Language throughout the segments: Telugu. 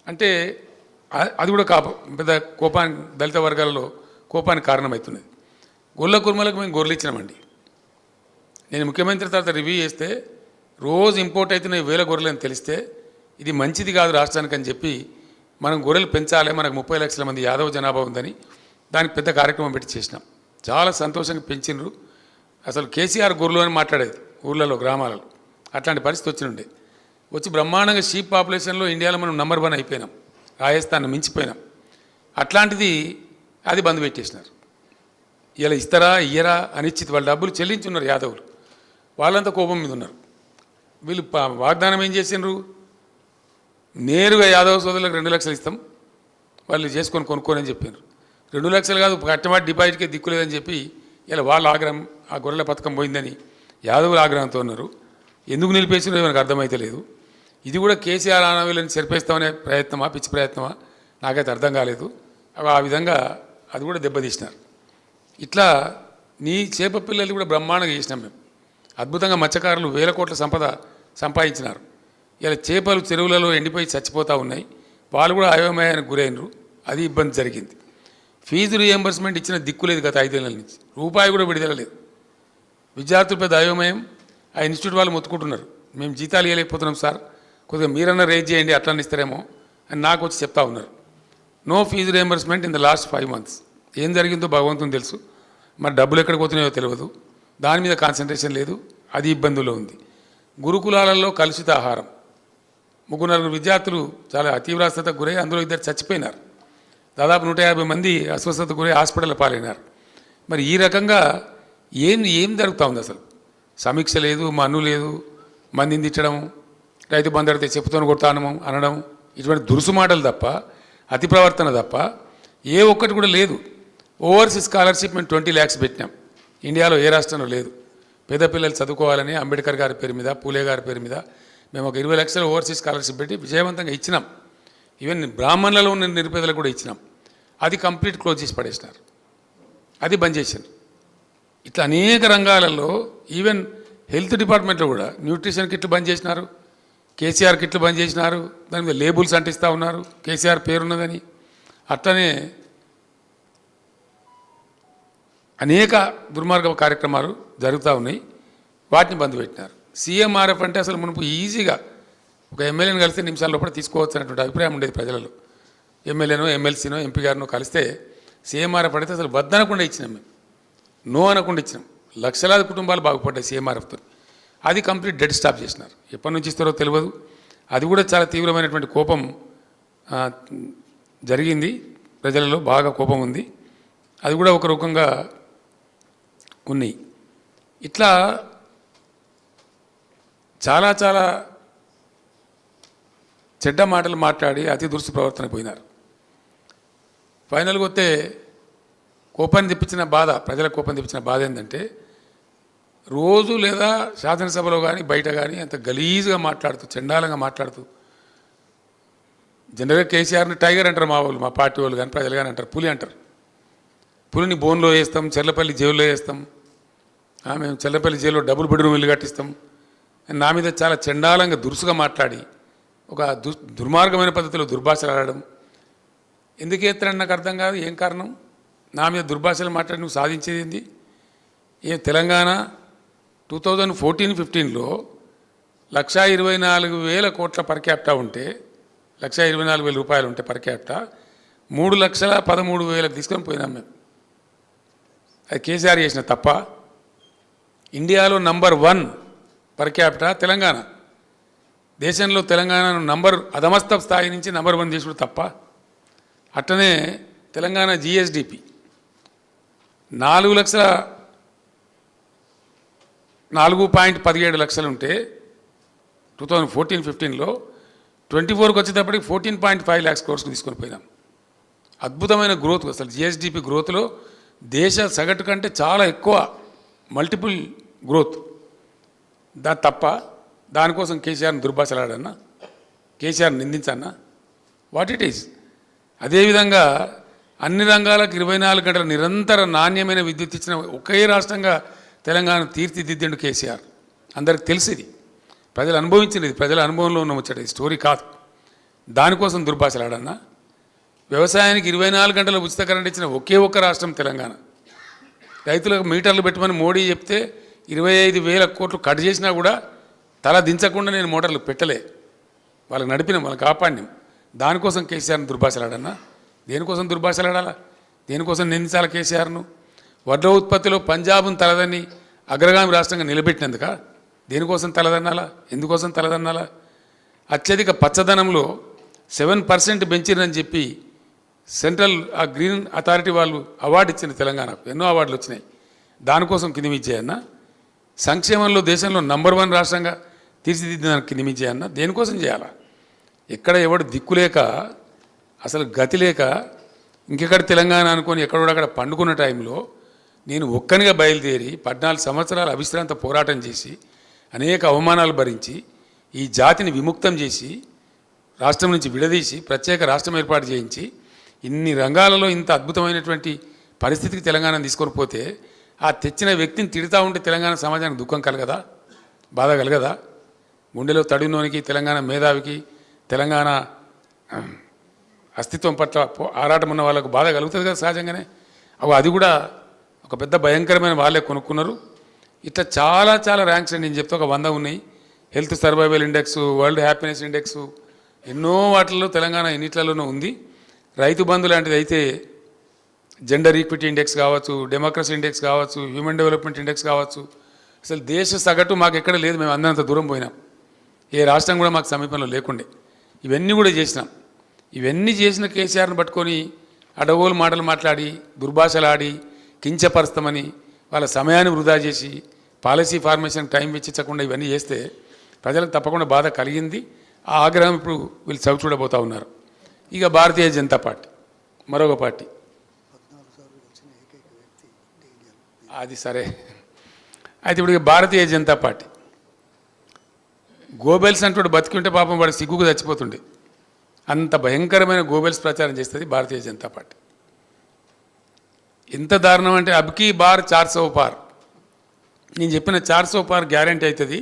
అంటే అది కూడా పెద్ద కోపానికి దళిత వర్గాలలో కోపానికి కారణమవుతున్నది. గొల్ల కుర్మలకు మేము గొర్రెలు ఇచ్చినామండి. నేను ముఖ్యమంత్రి తర్వాత రివ్యూ చేస్తే రోజు ఇంపోర్ట్ అవుతున్న వేల గొర్రెలు అని తెలిస్తే ఇది మంచిది కాదు రాష్ట్రానికి అని చెప్పి మనం గొర్రెలు పెంచాలి, మనకు 30 లక్షల మంది యాదవ జనాభా ఉందని దానికి పెద్ద కార్యక్రమం పెట్టి చేసినాం. చాలా సంతోషంగా పెంచినరు. అసలు కేసీఆర్ గొర్రెలు అని మాట్లాడేది ఊళ్ళలో గ్రామాలలో. అట్లాంటి పరిస్థితి వచ్చినుండే. వచ్చి బ్రహ్మాండంగా షీప్ పాపులేషన్లో ఇండియాలో మనం నంబర్ 1 అయిపోయినాం, రాజస్థాన్ మించిపోయినాం. అట్లాంటిది అది బంద్ పెట్టేసినారు. ఇలా ఇస్తారా ఇయ్యరా అనిశ్చితి. వాళ్ళ డబ్బులు చెల్లించున్నారు యాదవులు, వాళ్ళంతా కోపం మీద ఉన్నారు. వీళ్ళు వాగ్దానం ఏం చేసినారు, నేరుగా యాదవ సోదరులకు 2 లక్షలు ఇస్తాం, వాళ్ళు చేసుకొని కొనుక్కొని అని చెప్పారు. 2 లక్షలు కాదు, కట్టమాటి డిపాజిట్కే దిక్కులేదని చెప్పి ఇలా వాళ్ళ ఆగ్రహం, ఆ గొర్రెల పథకం పోయిందని యాదవులు ఆగ్రహంతో ఉన్నారు. ఎందుకు నిలిపేసినో మనకు అర్థమైతే లేదు. ఇది కూడా కేసీఆర్ ఆనవీళ్ళని చెరిపేస్తామనే ప్రయత్నమా, పిచ్చి ప్రయత్నమా నాకైతే అర్థం కాలేదు. ఆ విధంగా అది కూడా దెబ్బతీసినారు. ఇట్లా నీ చేప పిల్లలు కూడా బ్రహ్మాండంగా చేసినాం మేము. అద్భుతంగా మత్స్యకారులు వేల కోట్ల సంపద సంపాదించినారు. ఇలా చేపలు చెరువులలో ఎండిపోయి చచ్చిపోతూ ఉన్నాయి. వాళ్ళు కూడా అయోమయానికి గురైనరు. అది ఇబ్బంది జరిగింది. ఫీజు రీఎంబర్స్మెంట్ ఇచ్చిన దిక్కు లేదు గత 5 ఏళ్ళ నుంచి, రూపాయి కూడా విడుదల లేదు. విద్యార్థులు పెద్ద అయోమయం. ఆ ఇన్స్టిట్యూట్ వాళ్ళు మొత్తుకుంటున్నారు, మేము జీతాలు ఇవ్వలేకపోతున్నాం సార్, కొద్దిగా మీరన్నా రేజ్ చేయండి, అట్లా ఇస్తారేమో అని నాకు వచ్చి చెప్తా ఉన్నారు. No fee reimbursement in the last 5 months. ఏం జరిగిందో భగవంతుని తెలుసు. మరి డబ్బులు ఎక్కడికి పోతున్నాయో తెలియదు. దాని మీద కాన్సన్ట్రేషన్ లేదు. అది ఇబ్బందుల్లో ఉంది. గురుకులాలలో కలుషిత ఆహారం. 3-4 విద్యార్థులు చాలా అతీవ్రస్తకు గురై అందులో 2 చచ్చిపోయినారు. దాదాపు 150 మంది అస్వస్థతకు గురై హాస్పిటల్ పాలైనారు. మరి ఈ రకంగా ఏం జరుగుతూ ఉంది అసలు? సమీక్ష లేదు, మన్ను లేదు, మందిని తిట్టడం, రైతు బంధు అడితే చెప్పుతోని కొడతాను అనడం, ఇటువంటి దురుసు మాటలు తప్ప, అతి ప్రవర్తన తప్ప ఏ ఒక్కటి కూడా లేదు. ఓవర్సీస్ స్కాలర్షిప్ మేము 20 lakhs పెట్టినాం. ఇండియాలో ఏ రాష్ట్రంలో లేదు. పేద పిల్లలు చదువుకోవాలని అంబేద్కర్ గారి పేరు మీద, పూలే గారి పేరు మీద మేము ఒక 20 లక్షల ఓవర్సీస్ స్కాలర్షిప్ పెట్టి విజయవంతంగా ఇచ్చినాం. ఈవెన్ బ్రాహ్మణులలో ఉన్న నిరుపేదలకు కూడా ఇచ్చినాం. అది కంప్లీట్ క్లోజ్ చేసి పడేసినారు, అది బంద్ చేశారు. ఇట్లా అనేక రంగాలలో ఈవెన్ హెల్త్ డిపార్ట్మెంట్లో కూడా న్యూట్రిషన్ కిట్లు బంద్ చేసినారు, కేసీఆర్ కిట్లు బంద్ చేసినారు. దాని మీద లేబుల్స్ అంటిస్తూ ఉన్నారు కేసీఆర్ పేరున్నదని. అట్లనే అనేక దుర్మార్గ కార్యక్రమాలు జరుగుతూ ఉన్నాయి. వాటిని బంద్ పెట్టినారు. సీఎంఆర్ఎఫ్ అంటే అసలు మునుపు ఈజీగా ఒక ఎమ్మెల్యేని కలిస్తే నిమిషాల లోపల తీసుకోవచ్చు అనేటువంటి అభిప్రాయం ఉండేది ప్రజలలో. ఎమ్మెల్యేనో ఎమ్మెల్సీనో ఎంపీ గారినో కలిస్తే సీఎంఆర్ఎఫ్ అడిగితే అసలు వద్దనకుండా ఇచ్చినాం మేము, నో అనకుండా ఇచ్చినాం. లక్షలాది కుటుంబాలు బాగుపడ్డాయి సీఎంఆర్ఎఫ్తో. అది కంప్లీట్ డెడ్ స్టాప్ చేసినారు. ఎప్పటి నుంచి ఇస్తారో తెలియదు. అది కూడా చాలా తీవ్రమైనటువంటి కోపం జరిగింది, ప్రజలలో బాగా కోపం ఉంది. అది కూడా ఒక రకంగా ఉన్నాయి. ఇట్లా చాలా చాలా చెడ్డ మాటలు మాట్లాడి అతి దురుసు ప్రవర్తన పోయినారు. ఫైనల్గా వస్తే కోపాన్ని తెప్పించిన బాధ, ప్రజల కోపం తెప్పించిన బాధ ఏంటంటే రోజు లేదా శాసనసభలో కానీ బయట కానీ అంత గలీజ్గా మాట్లాడుతూ, చండాలంగా మాట్లాడుతూ, జనరల్గా కేసీఆర్ని టైగర్ అంటారు మా వాళ్ళు, మా పార్టీ వాళ్ళు కానీ ప్రజలు కానీ అంటారు, పులి అంటారు. పులిని బోన్లో వేస్తాం, చెర్లపల్లి జైల్లో వేస్తాం, మేము చెర్లపల్లి జైల్లో డబుల్ బెడ్రూమ్ ఇల్లు కట్టిస్తాం. నా మీద చాలా చండాలంగా దురుసుగా మాట్లాడి ఒక దుర్మార్గమైన పద్ధతిలో దుర్భాషలు ఆడడం. ఎందుకు ఎత్తారని నాకు అర్థం కాదు. ఏం కారణం? నా మీద దుర్భాషలు మాట్లాడి నువ్వు సాధించేది ఏంది? తెలంగాణ 2014-15లో 1,24,000 కోట్ల పర్ క్యాపిటా ఉంటే, 1,24,000 రూపాయలు ఉంటే పర్ క్యాపిటా 3,13,000 తీసుకొని పోయినాం మేము. అది కేసీఆర్ చేసిన తప్ప. ఇండియాలో నంబర్ 1 పర్ క్యాపిటా తెలంగాణ. దేశంలో తెలంగాణను అధమస్థ స్థాయి నుంచి నంబర్ 1 చేసుడు తప్ప. అట్లనే తెలంగాణ జిఎస్డిపి 4,17 లక్షలు ఉంటే 2014-15లో 24కి వచ్చేటప్పటికి 14.5 lakhs crores తీసుకొని పోయినాం. అద్భుతమైన గ్రోత్. అసలు జిఎస్డిపి గ్రోత్లో దేశ సగటు కంటే చాలా ఎక్కువ, మల్టిపుల్ గ్రోత్. తప్ప దానికోసం కేసీఆర్ని దుర్భాషలాడన్నా, కేసీఆర్ని నిందించన్నా? What it is. అదేవిధంగా అన్ని రంగాలకు 24 గంటల నిరంతర నాణ్యమైన విద్యుత్ ఇచ్చిన ఒకే రాష్ట్రంగా తెలంగాణ తీర్చిదిద్దిండు కేసీఆర్. అందరికి తెలిసింది, ప్రజలు అనుభవించినది, ప్రజల అనుభవంలో ఉన్న వచ్చేది స్టోరీ కాదు. దానికోసం దుర్భాషలాడన్నా? వ్యవసాయానికి 24 గంటల ఉచిత కరెంట్ ఇచ్చిన ఒకే ఒక్క రాష్ట్రం తెలంగాణ. రైతులకు మీటర్లు పెట్టమని మోడీ చెప్తే 25,000 కోట్లు కట్ చేసినా కూడా తల దించకుండా నేను మోటార్లు పెట్టలే. వాళ్ళకి నడిపినాం, వాళ్ళకి కాపాడినాం. దానికోసం కేసీఆర్ని దుర్భాషలాడన్నా? దేనికోసం దుర్భాషలాడాలా? దేనికోసం నిందించాలి కేసీఆర్ను? వడ్ల ఉత్పత్తిలో పంజాబ్ను తలదన్ని అగ్రగామి రాష్ట్రంగా నిలబెట్టినందుక? దేనికోసం తలదన్నాలా? ఎందుకోసం తలదన్నాలా? అత్యధిక పచ్చదనంలో 7% పెంచిరని చెప్పి సెంట్రల్ ఆ గ్రీన్ అథారిటీ వాళ్ళు అవార్డు ఇచ్చిన తెలంగాణకు ఎన్నో అవార్డులు వచ్చినాయి. దానికోసం కిందిమిచ్చేయన్నా? సంక్షేమంలో దేశంలో నంబర్ 1 రాష్ట్రంగా తీర్చిదిద్దానికి కిందిమిచ్చేయన్నా? దేనికోసం చేయాలా? ఎక్కడ ఎవడు దిక్కులేక అసలు గతి లేక ఇంకెక్కడ తెలంగాణ అనుకొని ఎక్కడోడక్కడ పండుకున్న టైంలో నేను ఒక్కనిగా బయలుదేరి 14 సంవత్సరాలు అవిశ్రాంత పోరాటం చేసి అనేక అవమానాలు భరించి ఈ జాతిని విముక్తం చేసి రాష్ట్రం నుంచి విడదీసి ప్రత్యేక రాష్ట్రం ఏర్పాటు చేయించి ఇన్ని రంగాలలో ఇంత అద్భుతమైనటువంటి పరిస్థితికి తెలంగాణను తీసుకొని పోతే ఆ తెచ్చిన వ్యక్తిని తిడతా ఉంటే తెలంగాణ సమాజానికి దుఃఖం కలగదా? బాధ కలగదా? గుండెలో తడినోనికి, తెలంగాణ మేధావికి, తెలంగాణ అస్తిత్వం పట్ల ఆరాటం ఉన్న వాళ్ళకు బాధ కలుగుతుంది కదా సహజంగానే. అది కూడా ఒక పెద్ద భయంకరమైన వాళ్ళే కొనుక్కున్నారు. ఇట్లా చాలా చాలా ర్యాంక్స్ నేను చెప్తే ఒక 100 ఉన్నాయి. Health survival index, world happiness index, ఎన్నో వాటిల్లో తెలంగాణ ఎన్నిట్లలోనూ ఉంది. రైతు బంధు లాంటిది అయితే జెండర్ ఈక్విటీ ఇండెక్స్ కావచ్చు, డెమోక్రసీ ఇండెక్స్ కావచ్చు, హ్యూమన్ డెవలప్మెంట్ ఇండెక్స్ కావచ్చు. అసలు దేశ సగటు మాకు ఎక్కడ లేదు. మేము అందరంత దూరం పోయినాం. ఏ రాష్ట్రం కూడా మాకు సమీపంలో లేకుండే. ఇవన్నీ కూడా చేసినాం. ఇవన్నీ చేసిన కేసీఆర్ని పట్టుకొని అడగోలు మాటలు మాట్లాడి దుర్భాషలాడి కించపరుస్తామని వాళ్ళ సమయాన్ని వృధా చేసి పాలసీ ఫార్మేషన్ టైం వెచ్చించకుండా ఇవన్నీ చేస్తే ప్రజలకు తప్పకుండా బాధ కలిగింది. ఆ ఆగ్రహం ఇప్పుడు వీళ్ళు చవి చూడబోతూ ఉన్నారు. ఇక భారతీయ జనతా పార్టీ మరొక పార్టీ, అది సరే. అయితే ఇప్పుడు భారతీయ జనతా పార్టీ గోబెల్స్ అంటూ బతికి ఉంటే పాపం వాడు సిగ్గుకు చచ్చిపోతుండే. అంత భయంకరమైన గోబెల్స్ ప్రచారం చేస్తుంది భారతీయ జనతా పార్టీ. ఎంత దారుణం అంటే అబ్కీ బార్ 400 పార్. నేను చెప్పిన 400 పార్ గ్యారంటీ అవుతుంది.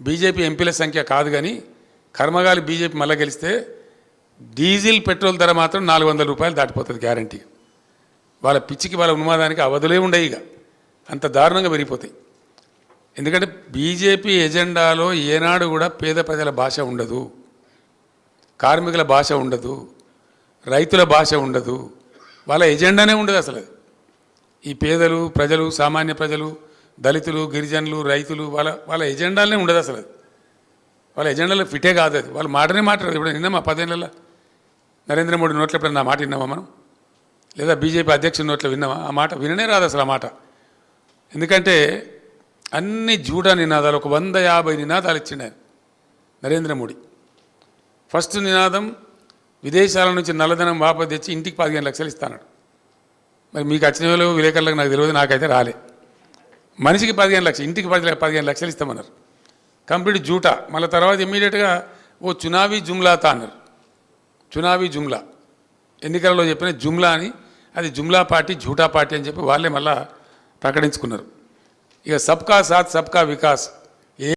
బీజేపీ ఎంపీల సంఖ్య కాదు కానీ కర్మగాలి బీజేపీ మళ్ళీ గెలిస్తే డీజిల్ పెట్రోల్ ధర మాత్రం 400 రూపాయలు దాటిపోతుంది గ్యారంటీ. వాళ్ళ పిచ్చికి వాళ్ళ ఉన్మాదానికి అవధులే ఉండవు. ఇక అంత దారుణంగా పెరిగిపోతాయి. ఎందుకంటే బీజేపీ ఎజెండాలో ఏనాడు కూడా పేద ప్రజల భాష ఉండదు, కార్మికుల భాష ఉండదు, రైతుల భాష ఉండదు. వాళ్ళ ఎజెండానే ఉండదు అసలు. ఈ పేదలు ప్రజలు, సామాన్య ప్రజలు, దళితులు, గిరిజనులు, రైతులు వాళ్ళ ఎజెండాలనే ఉండదు అసలు. వాళ్ళ ఎజెండాలో ఫిటే కాదు. అది వాళ్ళ మాటనే మాట్లాడదు. ఇప్పుడు నిన్నమా 10 ఏళ్ళలో నరేంద్ర మోడీ నోట్లో ఎప్పుడైనా ఆ మాట విన్నామా మనం? లేదా బీజేపీ అధ్యక్షుడి నోట్లో విన్నామా? ఆ మాట విననే రాదు అసలు ఆ మాట. ఎందుకంటే అన్ని జూడా నినాదాలు, ఒక 150 నినాదాలు ఇచ్చిండు ఆయన నరేంద్ర మోడీ. ఫస్ట్ నినాదం విదేశాల నుంచి నల్లధనం వాపసు తెచ్చి ఇంటికి 15 లక్షలు ఇస్తాడు. మరి మీకు వచ్చిన వేళ విలేకరులకు నాకు తెలియదు, నాకైతే రాలే. మనిషికి 15 లక్షలు, ఇంటికి 15 లక్షలు ఇస్తామన్నారు. కంప్లీట్ జూటా. మళ్ళీ తర్వాత ఇమ్మీడియట్గా ఓ చునావీ జుమ్లాతా అన్నారు. చునావీ జుమ్లా, ఎన్నికలలో చెప్పిన జుమ్లా అని, అది జుమ్లా పార్టీ, జూటా పార్టీ అని చెప్పి వాళ్ళే మళ్ళా ప్రకటించుకున్నారు. ఇక సబ్కా సాత్ సబ్కా వికాస్